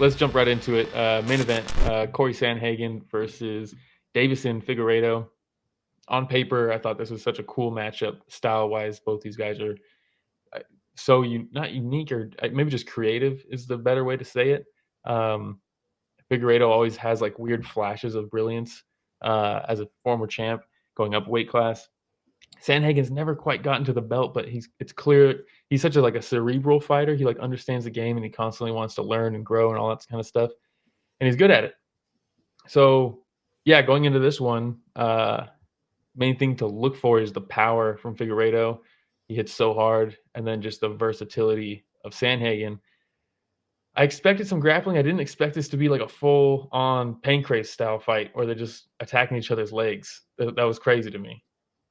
let's jump right into it. Main event: Cory Sandhagen versus Deiveson Figueiredo. On paper, I thought this was such a cool matchup, style-wise. Both these guys are so not unique, or maybe just creative is the better way to say it. Um, Figueiredo always has like weird flashes of brilliance as a former champ going up weight class. Sandhagen's never quite gotten to the belt, but it's clear he's such a cerebral fighter. He like understands the game and he constantly wants to learn and grow and all that kind of stuff. And he's good at it. So yeah, going into this one, main thing to look for is the power from Figueiredo. He hits so hard, and then just the versatility of Sandhagen. I expected some grappling. I didn't expect this to be like a full-on Pancrase style fight where they're just attacking each other's legs. That was crazy to me.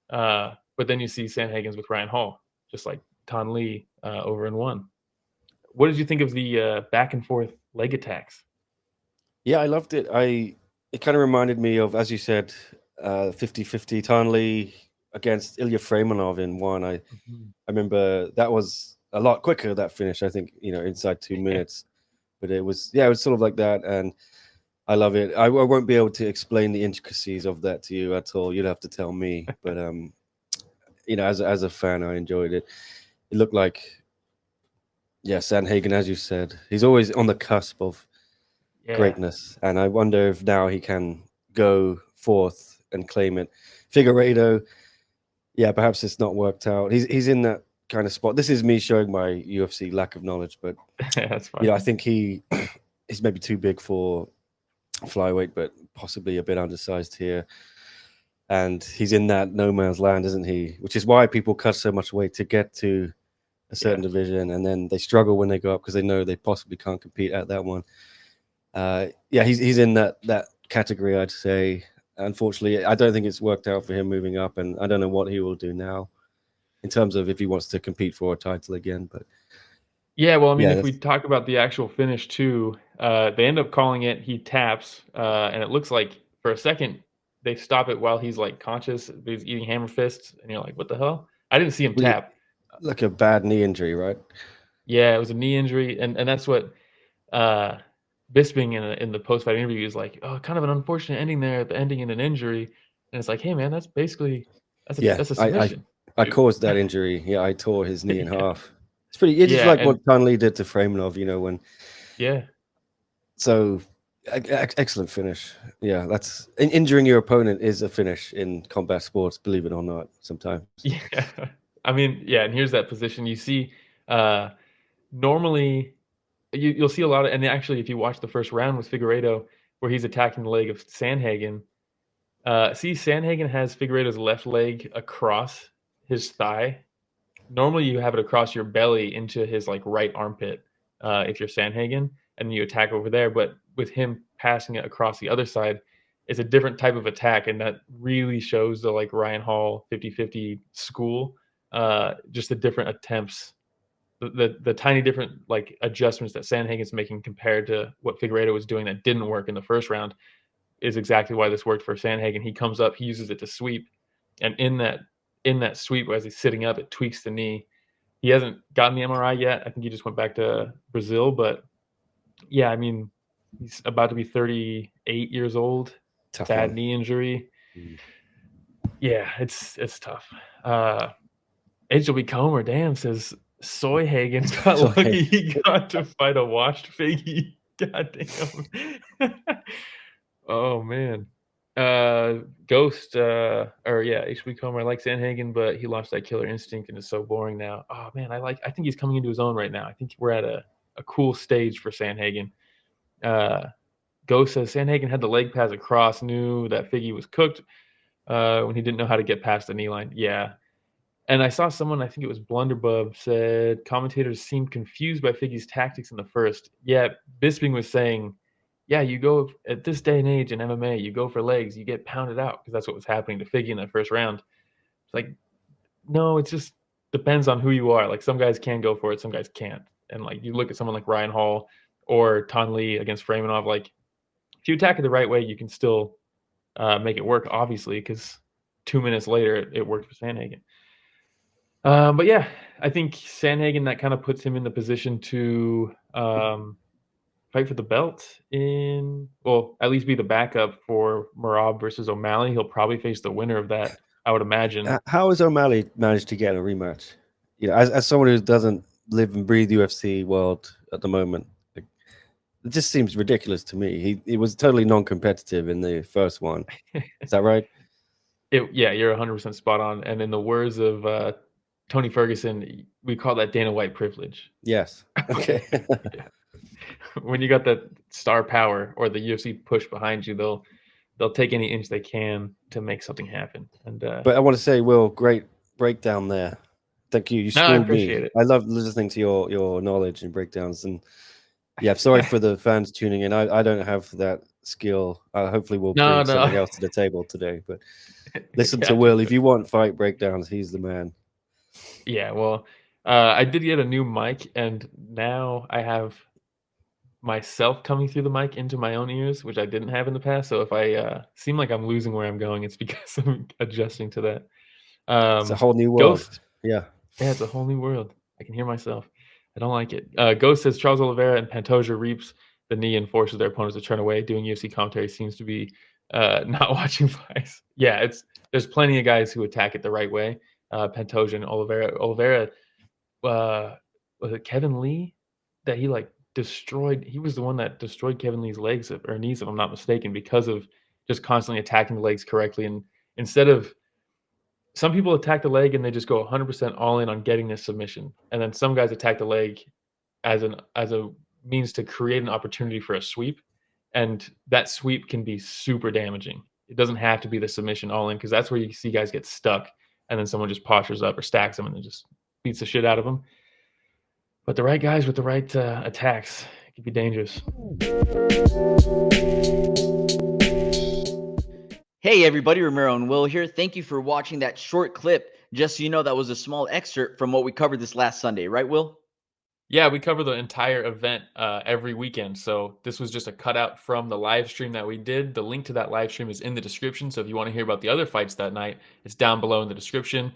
But then you see Sandhagen's with Ryan Hall, just like Tan Lee over in one. What did you think of the back and forth leg attacks? Yeah, I loved it. It kind of reminded me of, as you said, 50-50 Tarnley against Ilya Freemanov in one. I Mhm. remember that was a lot quicker, that finish. I think, inside 2 minutes. But it was sort of like that, and I love it. I won't be able to explain the intricacies of that to you at all. You'd have to tell me. But as a fan, I enjoyed it. It looked like, yeah, Sandhagen, as you said, he's always on the cusp of Yeah, greatness, and I wonder if now he can go forth and claim it. Figueiredo, yeah, perhaps it's not worked out. He's in that kind of spot. This is me showing my UFC lack of knowledge, but that's fine. I think he is maybe too big for flyweight, but possibly a bit undersized here. And he's in that no man's land, isn't he? Which is why people cut so much weight to get to a Yeah. certain division, and then they struggle when they go up because they know they possibly can't compete at that one. Yeah, he's in that category, I'd say. Unfortunately, I don't think it's worked out for him moving up, and I don't know what he will do now in terms of if he wants to compete for a title again. But Yeah, well, I mean, yeah, if we that's talk about the actual finish too, they end up calling it. He taps, and it looks like for a second they stop it while he's like conscious. He's eating hammer fists, and you're like, "What the hell?" I didn't see him really tap. like a bad knee injury, right? Yeah, it was a knee injury, and that's what uh, Bisping in the post fight interview is like. Oh, kind of an unfortunate ending there, the ending in an injury, and it's like, hey man, that's basically Yeah, that's a I I, submission. I caused that injury. Yeah, I tore his knee in Yeah, half. It's pretty. It's just yeah, like and what Tan Lee did to Freemanov, when yeah. so excellent finish. Yeah, that's injuring your opponent is a finish in combat sports, believe it or not. Sometimes. Yeah. I mean, yeah, and here's that position. You see, uh, normally you'll see a lot of, and actually, if you watch the first round with Figueiredo, where he's attacking the leg of Sandhagen, see, Sandhagen has Figueiredo's left leg across his thigh. Normally, you have it across your belly into his like right armpit, if you're Sandhagen, and you attack over there. But with him passing it across the other side, it's a different type of attack, and that really shows the like Ryan Hall 50-50 school. Just the different attempts, the tiny different like adjustments that Sandhagen's making compared to what Figueiredo was doing that didn't work in the first round is exactly why this worked for Sandhagen. He comes up, he uses it to sweep, and in that sweep as he's sitting up, it tweaks the knee. He hasn't gotten the MRI yet. I think he just went back to Brazil, but yeah, I mean, he's about to be 38 years old. Tough Bad one. knee injury. Mm. Yeah, it's tough. Uh, HLB Comer, damn, says Soyhagen got So lucky he got to fight a washed Figgy. God damn. Oh man. Ghost, or yeah, HB Comer, I like Sandhagen, but he lost that killer instinct and is so boring now. Oh man, I think he's coming into his own right now. I think we're at a cool stage for Sandhagen. Uh Ghost says Sandhagen had the leg pass across, knew that Figgy was cooked when he didn't know how to get past the knee line. Yeah. And I saw someone, I think it was Blunderbub, said commentators seemed confused by Figgy's tactics in the first. Yeah, Bisping was saying, yeah, you go at this day and age in MMA, you go for legs, you get pounded out because that's what was happening to Figgy in that first round. It's like, no, it just depends on who you are. Like some guys can go for it, some guys can't. And like you look at someone like Ryan Hall or Tan Lee against Freemanov, like if you attack it the right way, you can still make it work, obviously, because 2 minutes later it worked for Sandhagen. But yeah, I think Sandhagen, that kind of puts him in the position to fight for the belt well, at least be the backup for Merab versus O'Malley. He'll probably face the winner of that, I would imagine. How has O'Malley managed to get a rematch? As someone who doesn't live and breathe UFC world at the moment, like, it just seems ridiculous to me. He was totally non-competitive in the first one. Is that right? Yeah, you're 100% spot on. And in the words of Tony Ferguson, we call that Dana White privilege. Yes. Okay. Yeah. When you got that star power or the UFC push behind you, they'll take any inch they can to make something happen. And But I want to say, Will, great breakdown there. Thank you. You no, I schooled appreciate me. it. I love listening to your knowledge and breakdowns. And yeah, sorry for the fans tuning in. I don't have that skill. Hopefully, we'll No, bring no. something else to the table today. But listen to Gotcha. Will. If you want fight breakdowns, he's the man. Yeah, well, I did get a new mic, and now I have myself coming through the mic into my own ears, which I didn't have in the past. So if I seem like I'm losing where I'm going, it's because I'm adjusting to that. It's a whole new world. Ghost, Yeah. yeah, it's a whole new world. I can hear myself. I don't like it. Ghost says Charles Oliveira and Pantoja reaps the knee and forces their opponents to turn away. Doing UFC commentary seems to be not watching fights. Yeah, there's plenty of guys who attack it the right way. Pantoja and Oliveira. Oliveira, was it Kevin Lee that he like destroyed? He was the one that destroyed Kevin Lee's legs or knees, if I'm not mistaken, because of just constantly attacking the legs correctly. And instead of some people attack the leg and they just go 100% all in on getting this submission, and then some guys attack the leg as a means to create an opportunity for a sweep, and that sweep can be super damaging. It doesn't have to be the submission all in, because that's where you see guys get stuck, and then someone just postures up or stacks them and then just beats the shit out of them. But the right guys with the right attacks, it can be dangerous. Hey everybody, Romero and Will here. Thank you for watching that short clip. Just so you know, that was a small excerpt from what we covered this last Sunday, right, Will? Yeah, we cover the entire event every weekend. So this was just a cutout from the live stream that we did. The link to that live stream is in the description. So if you want to hear about the other fights that night, it's down below in the description.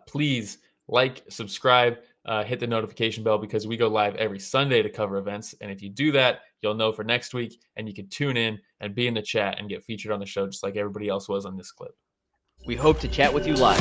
Please like, subscribe, hit the notification bell, because we go live every Sunday to cover events. And if you do that, you'll know for next week, and you can tune in and be in the chat and get featured on the show just like everybody else was on this clip. We hope to chat with you live.